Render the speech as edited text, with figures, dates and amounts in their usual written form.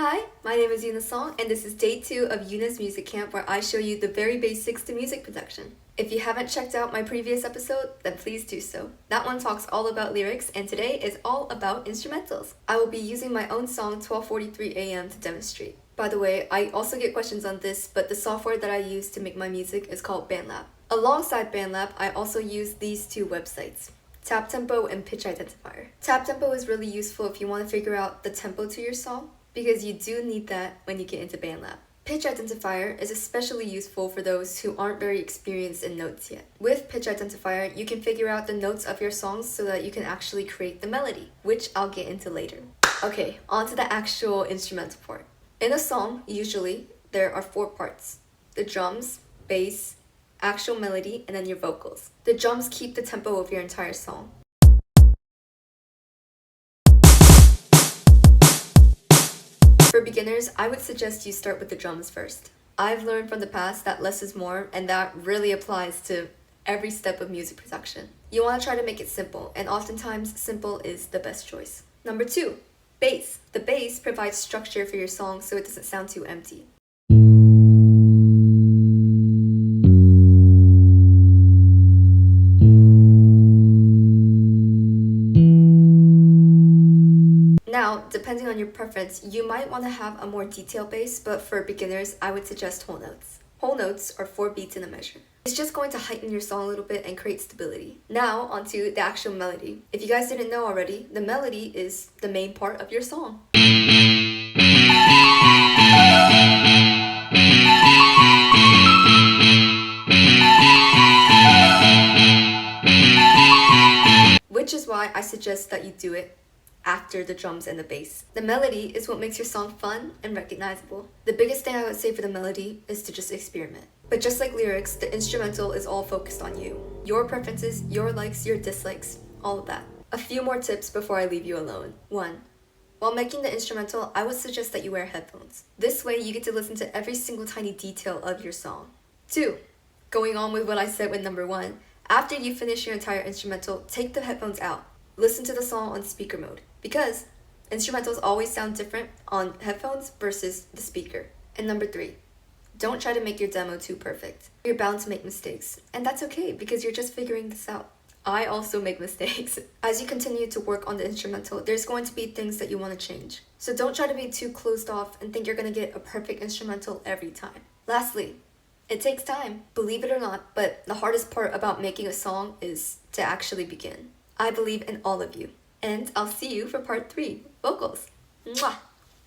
Hi, my name is Yuna Song, and this is day 2 of Yuna's music camp where I show you the very basics to music production. If you haven't checked out my previous episode, then please do so. That one talks all about lyrics, and today is all about instrumentals. I will be using my own song 12:43 a.m. to demonstrate. By the way, I also get questions on this, but the software that I use to make my music is called BandLab. Alongside BandLab, I also use these two websites, Tap Tempo and Pitch Identifier. Tap Tempo is really useful if you want to figure out the tempo to your song, because you do need that when you get into BandLab. Pitch Identifier is especially useful for those who aren't very experienced in notes yet. With Pitch Identifier, you can figure out the notes of your songs so that you can actually create the melody, which I'll get into later. Okay, on to the actual instrumental part. In a song, usually, there are 4 parts: the drums, bass, actual melody, and then your vocals. The drums keep the tempo of your entire song. For beginners, I would suggest you start with the drums first. I've learned from the past that less is more, and that really applies to every step of music production. You want to try to make it simple, and oftentimes simple is the best choice. Number 2, bass. The bass provides structure for your song so it doesn't sound too empty. Now, depending on your preference, you might want to have a more detailed bass, but for beginners, I would suggest whole notes. Whole notes are 4 beats in a measure. It's just going to heighten your song a little bit and create stability. Now, onto the actual melody. If you guys didn't know already, the melody is the main part of your song. Which is why I suggest that you do it after the drums and the bass. The melody is what makes your song fun and recognizable. The biggest thing I would say for the melody is to just experiment. But just like lyrics, the instrumental is all focused on you. Your preferences, your likes, your dislikes, all of that. A few more tips before I leave you alone. 1. While making the instrumental, I would suggest that you wear headphones. This way you get to listen to every single tiny detail of your song. 2. Going on with what I said with number 1, after you finish your entire instrumental, take the headphones out. Listen to the song on speaker mode, because instrumentals always sound different on headphones versus the speaker. And number 3, don't try to make your demo too perfect. You're bound to make mistakes, and that's okay because you're just figuring this out. I also make mistakes. As you continue to work on the instrumental, there's going to be things that you want to change. So don't try to be too closed off and think you're going to get a perfect instrumental every time. Lastly, it takes time, believe it or not, but the hardest part about making a song is to actually begin. I believe in all of you. And I'll see you for part 3, vocals. Mwah!